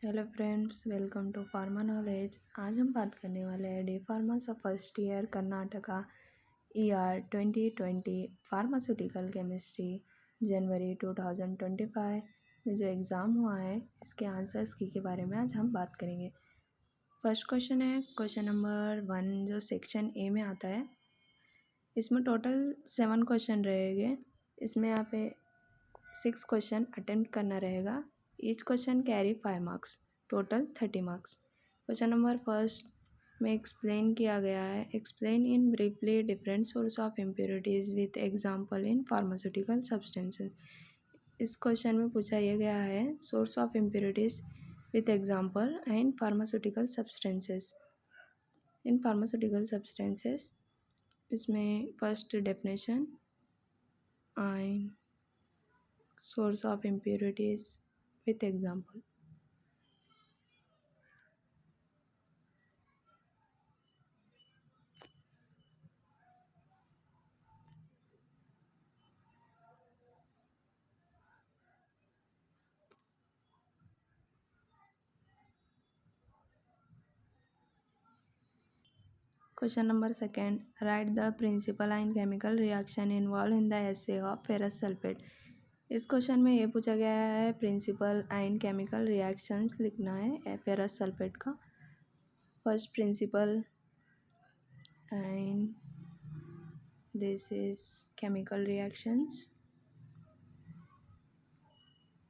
Hello friends, welcome to pharma knowledge. आज हम बात करने वाले हैं डी फार्मा सा first year Karnataka ER 2020 pharmaceutical chemistry जनवरी 2025 में जो एग्ज़ाम हुआ है इसके आंसर्स की के बारे में आज हम बात करेंगे। फर्स्ट क्वेश्चन है क्वेश्चन नंबर 1 जो सेक्शन ए में आता है। इसमें टोटल 7 क्वेश्चन रहेंगे। इसमें यहाँ पे 6 क्वेश्चन अटेम्प्ट करना रहेगा। Each question carry 5 marks, total 30 marks. Question number first में एक्सप्लेन किया गया है, explain in briefly different source of impurities with example in pharmaceutical substances. इस क्वेश्चन में पूछा यह गया है source of impurities with example and pharmaceutical substances. In pharmaceutical substances इसमें first definition and source of impurities with example. Question number second, write the principal and chemical reaction involved in the assay of ferrous sulfate. इस question में ये पूछा गया है principal and chemical reactions लिखना है ferrous sulphate का। First principle and this is chemical reactions.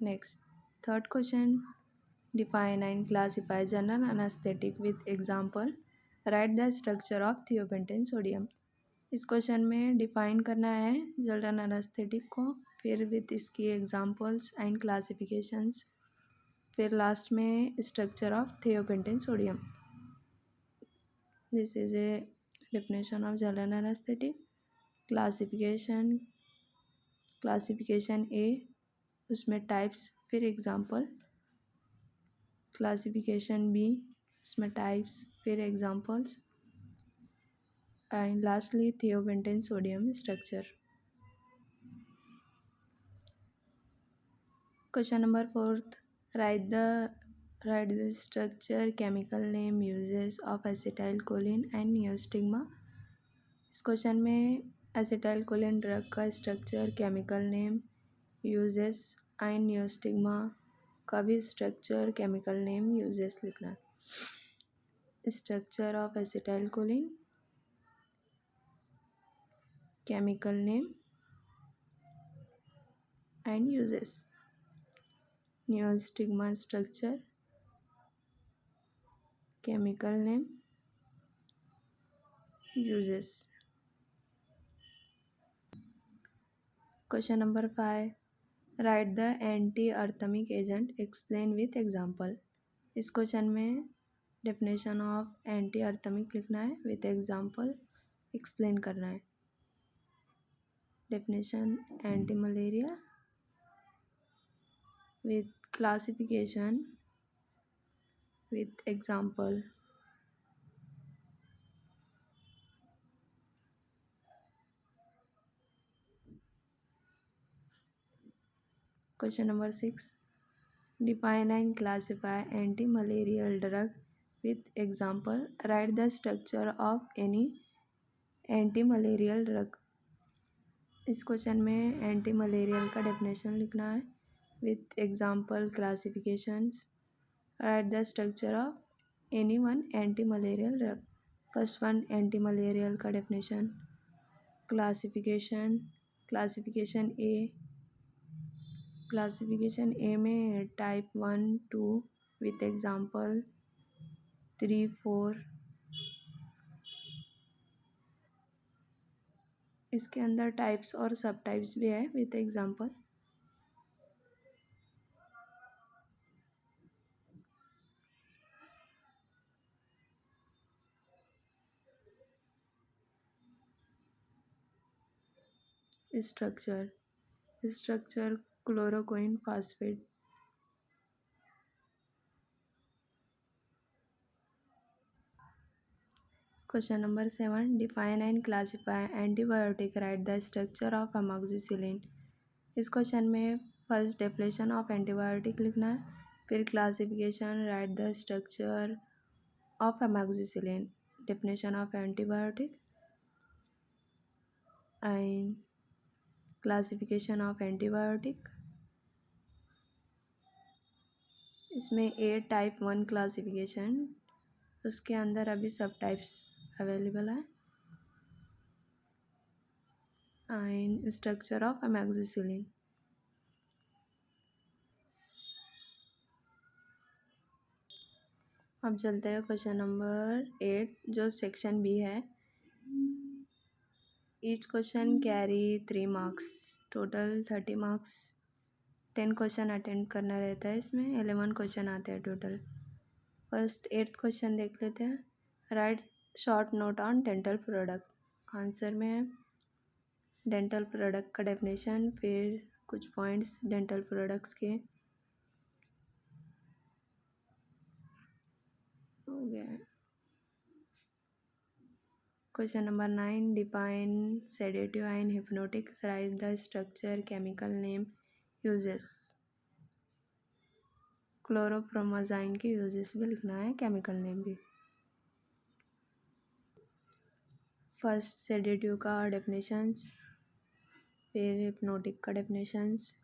Next third question, define and classify general anaesthetic with example, write the structure of thiopentone sodium. इस क्वेश्चन में डिफाइन करना है general anaesthetic को, फिर with इसकी एग्जांपल्स एंड क्लासिफिकेशंस, फिर last में structure of thiopentone sodium. This is a definition of general anaesthetic. Classification A, उसमें टाइप्स फिर एग्जांपल। क्लासिफिकेशन बी, उसमें टाइप्स फिर examples, and lastly thiopentone sodium structure. Question number fourth, write the structure chemical name uses of acetyl choline and neostigmine. इस question में acetyl choline drug का structure, chemical name, uses and neostigmine का भी structure, chemical name, uses लिखना है। Structure of acetyl choline, chemical name and uses. Neostigmine structure, chemical name, uses. Question number 5, write the anti arrhythmic agent, explain with example. इस question में definition of anti अर्थमिक लिखना है, with example explain करना है। Definition anti malaria with classification with example. Question number 6, define and classify anti malarial drug with example, write the structure of any anti malarial drug. इस question में anti malarial का definition लिखना है, with example, classifications, right the structure of any one anti malarial drug. First one, anti malarial का definition, classification ए में type 1, 2 with example 3, 4। इसके अंदर types और सब टाइप्स भी है with example. Structure chloroquine phosphate. Question number 7, define and classify antibiotic, right the structure of amoxicillin. इस question में फर्स्ट डेफिनेशन ऑफ एंटीबायोटिक लिखना है, फिर classification, right the structure of amoxicillin, definition of antibiotic and classification of antibiotic. इसमें ए type 1 classification, उसके अंदर अभी सब टाइप्स अवेलेबल है। And structure of amoxicillin. अब चलते हैं क्वेश्चन नंबर 8 जो सेक्शन बी है। Each question carry 3 marks, total 30 marks. 10 question attend करना रहता है, इसमें 11 क्वेश्चन आते हैं टोटल। फर्स्ट 8th क्वेश्चन देख लेते हैं। Right short note on dental product. Answer में है डेंटल प्रोडक्ट का डेफिनेशन, फिर कुछ पॉइंट्स डेंटल प्रोडक्ट्स के हो गया है। Question number 9, define sedative and hypnotic, write the structure, chemical name, uses. Chlorpromazine के यूजेस भी लिखना है, केमिकल नेम भी। फर्स्ट सेडेटिव का डेफिनेशंस, फिर हिप्नोटिक का definitions,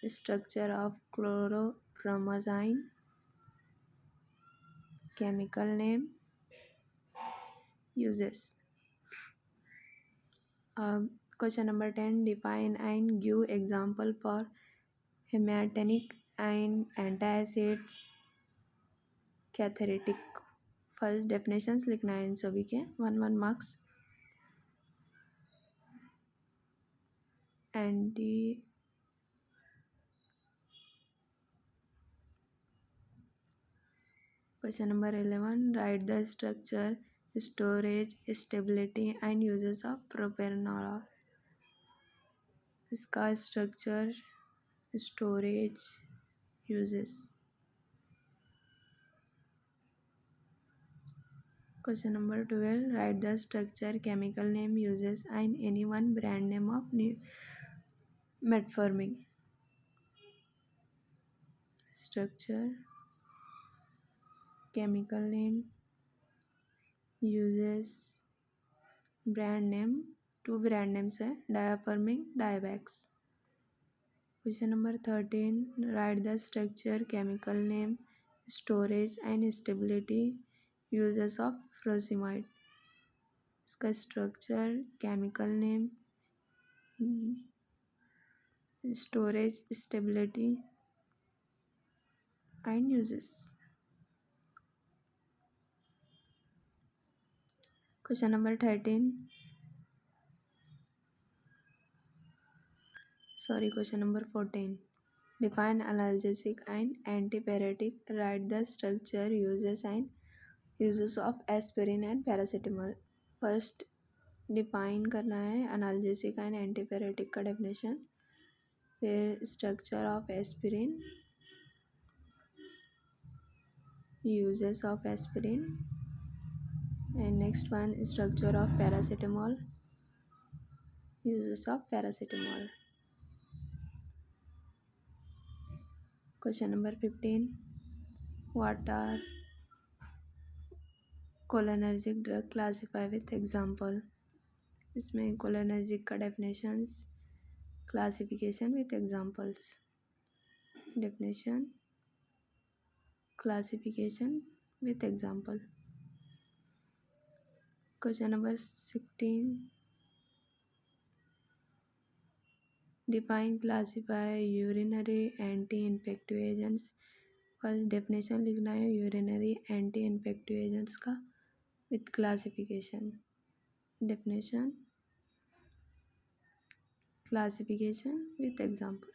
structure of chlorpromazine, chemical name, uses. Question number 10, define and give example for haematinic and antacid cathartic. First definitions लिखना है इन सभी के, 1 marks. Anti question number 11, write the structure, storage, stability and uses of propanol. इसका structure, storage, uses. Question number 12, write the structure, chemical name, uses and any one brand name of metformin. Structure, chemical name, uses, brand name. 2 brand names है, Diaformin, Diabex. Question number 13, write the structure, chemical name, storage and stability, uses of frusemide. इसका structure, chemical name, storage, stability and uses. Question number 13, question number 14, define analgesic and antipyretic, write the structure, uses and uses of aspirin and paracetamol. First define करना है analgesic and antipyretic का definition, फिर structure of aspirin, uses of aspirin, and next one structure of paracetamol, uses of paracetamol. Question number 15, what are cholinergic drug, classify with example. इसमें cholinergic का definitions, classification with examples. Definition, classification with example. Question number 16, define, classify urinary anti infective agents. First definition लिखना है urinary anti infective agents का with classification. Definition, classification with example.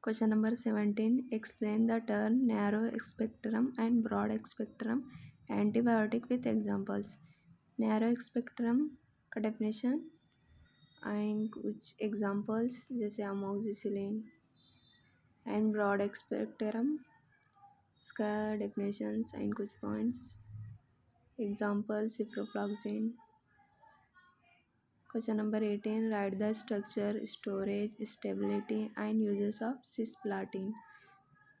Question number 17, explain the term narrow spectrum and broad spectrum antibiotic with examples. Narrow spectrum का definition and कुछ examples जैसे amoxicillin, and broad spectrum, इसका definitions and कुछ points. Example ciprofloxacin, Question number 18. Write the structure, storage, stability and uses of cisplatin.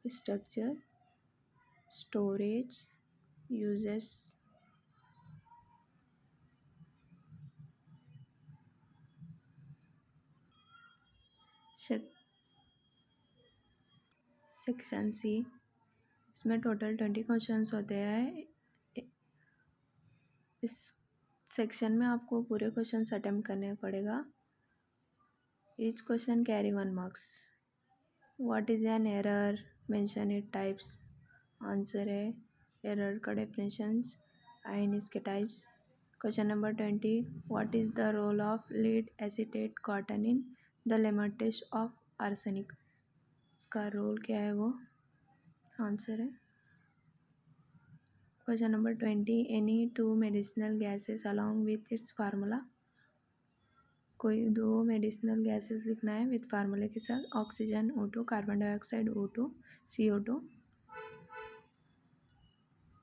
Structure, storage, uses. Section C, इसमें total 20 questions होते हैं। इस section में आपको पूरे क्वेश्चंस अटेम्प्ट करने पड़ेगा। Each question carry 1 marks. What is an error, mention it types. Answer है एरर का डेफिनेशंस एंड इसके types. Question number 20, what is the role of lead acetate cotton in the limit test of arsenic. इसका रोल क्या है वो answer है। Question number 20, any two medicinal gases along with its formula. कोई दो मेडिसिनल गैसेस लिखना है विथ फार्मूले के साथ। Oxygen O2, carbon dioxide O2, CO2।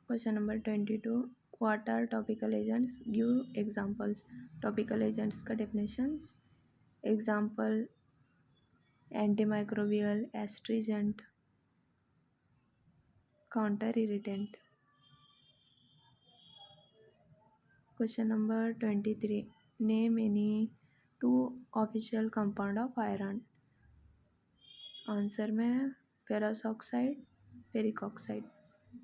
Question number 22, what are topical agents, give examples. Topical agents का definitions. Example antimicrobial, astringent, counter irritant. Question number 23, name any two official compound of iron. Answer में ferrous oxide, ferric oxide.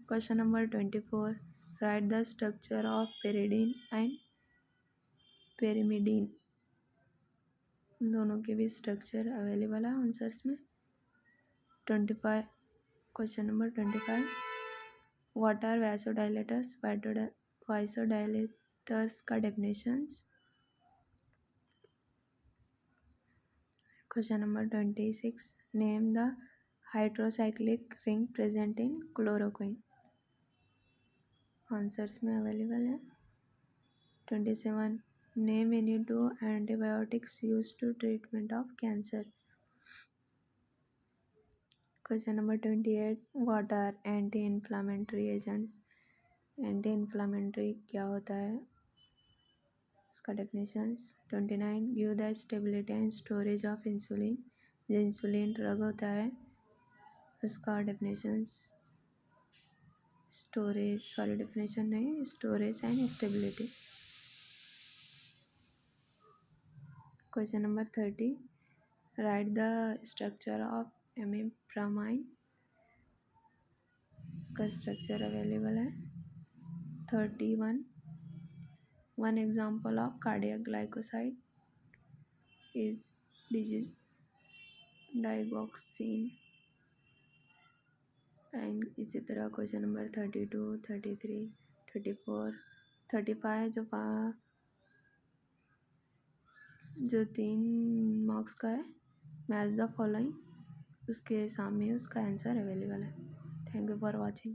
Question number 24, write the structure of pyridine and pyrimidine. दोनों के भी structure available है answers में। 25, question number 25, what are vasodilators. Vasodilators का definitions. Question number 26, name the hydrocyclic ring present in chloroquine. Answers में available है। 27, name any two antibiotics used to treatment of cancer. Question number 28, what are anti inflammatory agents. Anti inflammatory क्या होता है इसका definitions. 29, give the stability and storage of insulin. जो insulin drug होता है उसका डेफिनेशंस। स्टोरेज, सॉरी डेफिनेशन नहीं, storage and stability. Question number 30, write the structure of एमिप्रामाइन। इसका स्ट्रक्चर अवेलेबल है। 31, one example of cardiac glycoside is digoxin. And इसी तरह question number 32, 33, 34, 35 जो 3 मार्क्स का है, मैच द फॉलोइंग, उसके सामने उसका आंसर अवेलेबल है। Thank you for watching.